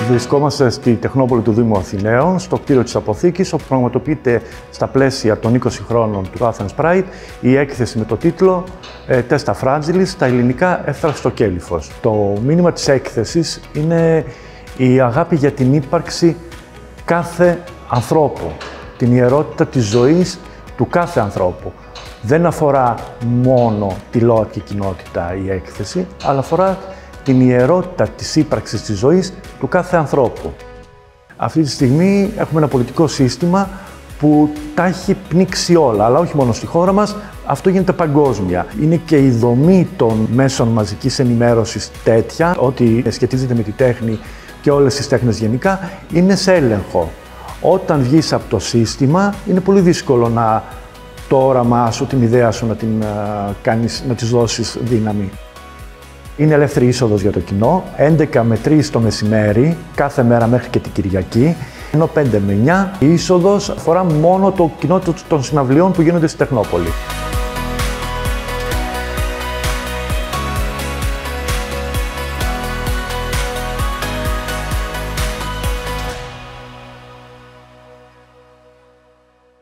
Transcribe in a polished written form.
Βρισκόμαστε στη Τεχνόπολη του Δήμου Αθηναίων, στο κτίριο της Αποθήκης, όπου πραγματοποιείται στα πλαίσια των 20 χρόνων του Athens Pride η έκθεση με το τίτλο «Τέστα Fragilis, τα ελληνικά εύθραυστο κέλυφος». Το μήνυμα της έκθεσης είναι η αγάπη για την ύπαρξη κάθε ανθρώπου, την ιερότητα της ζωής του κάθε ανθρώπου. Δεν αφορά μόνο τη ΛΟΑΤΚΙ κοινότητα η έκθεση, αλλά αφορά την ιερότητα της ύπαρξης της ζωής του κάθε ανθρώπου. Αυτή τη στιγμή έχουμε ένα πολιτικό σύστημα που τα έχει πνίξει όλα, αλλά όχι μόνο στη χώρα μας, αυτό γίνεται παγκόσμια. Είναι και η δομή των μέσων μαζικής ενημέρωσης τέτοια, ότι σχετίζεται με τη τέχνη και όλες τις τέχνες γενικά, είναι σε έλεγχο. Όταν βγεις από το σύστημα, είναι πολύ δύσκολο το όραμά σου, την ιδέα σου να της δώσεις δύναμη. Είναι ελεύθερη είσοδος για το κοινό, 11 με 3 το μεσημέρι, κάθε μέρα μέχρι και την Κυριακή, ενώ 5 με 9 η είσοδος αφορά μόνο το κοινό των συναυλιών που γίνονται στη Τεχνόπολη.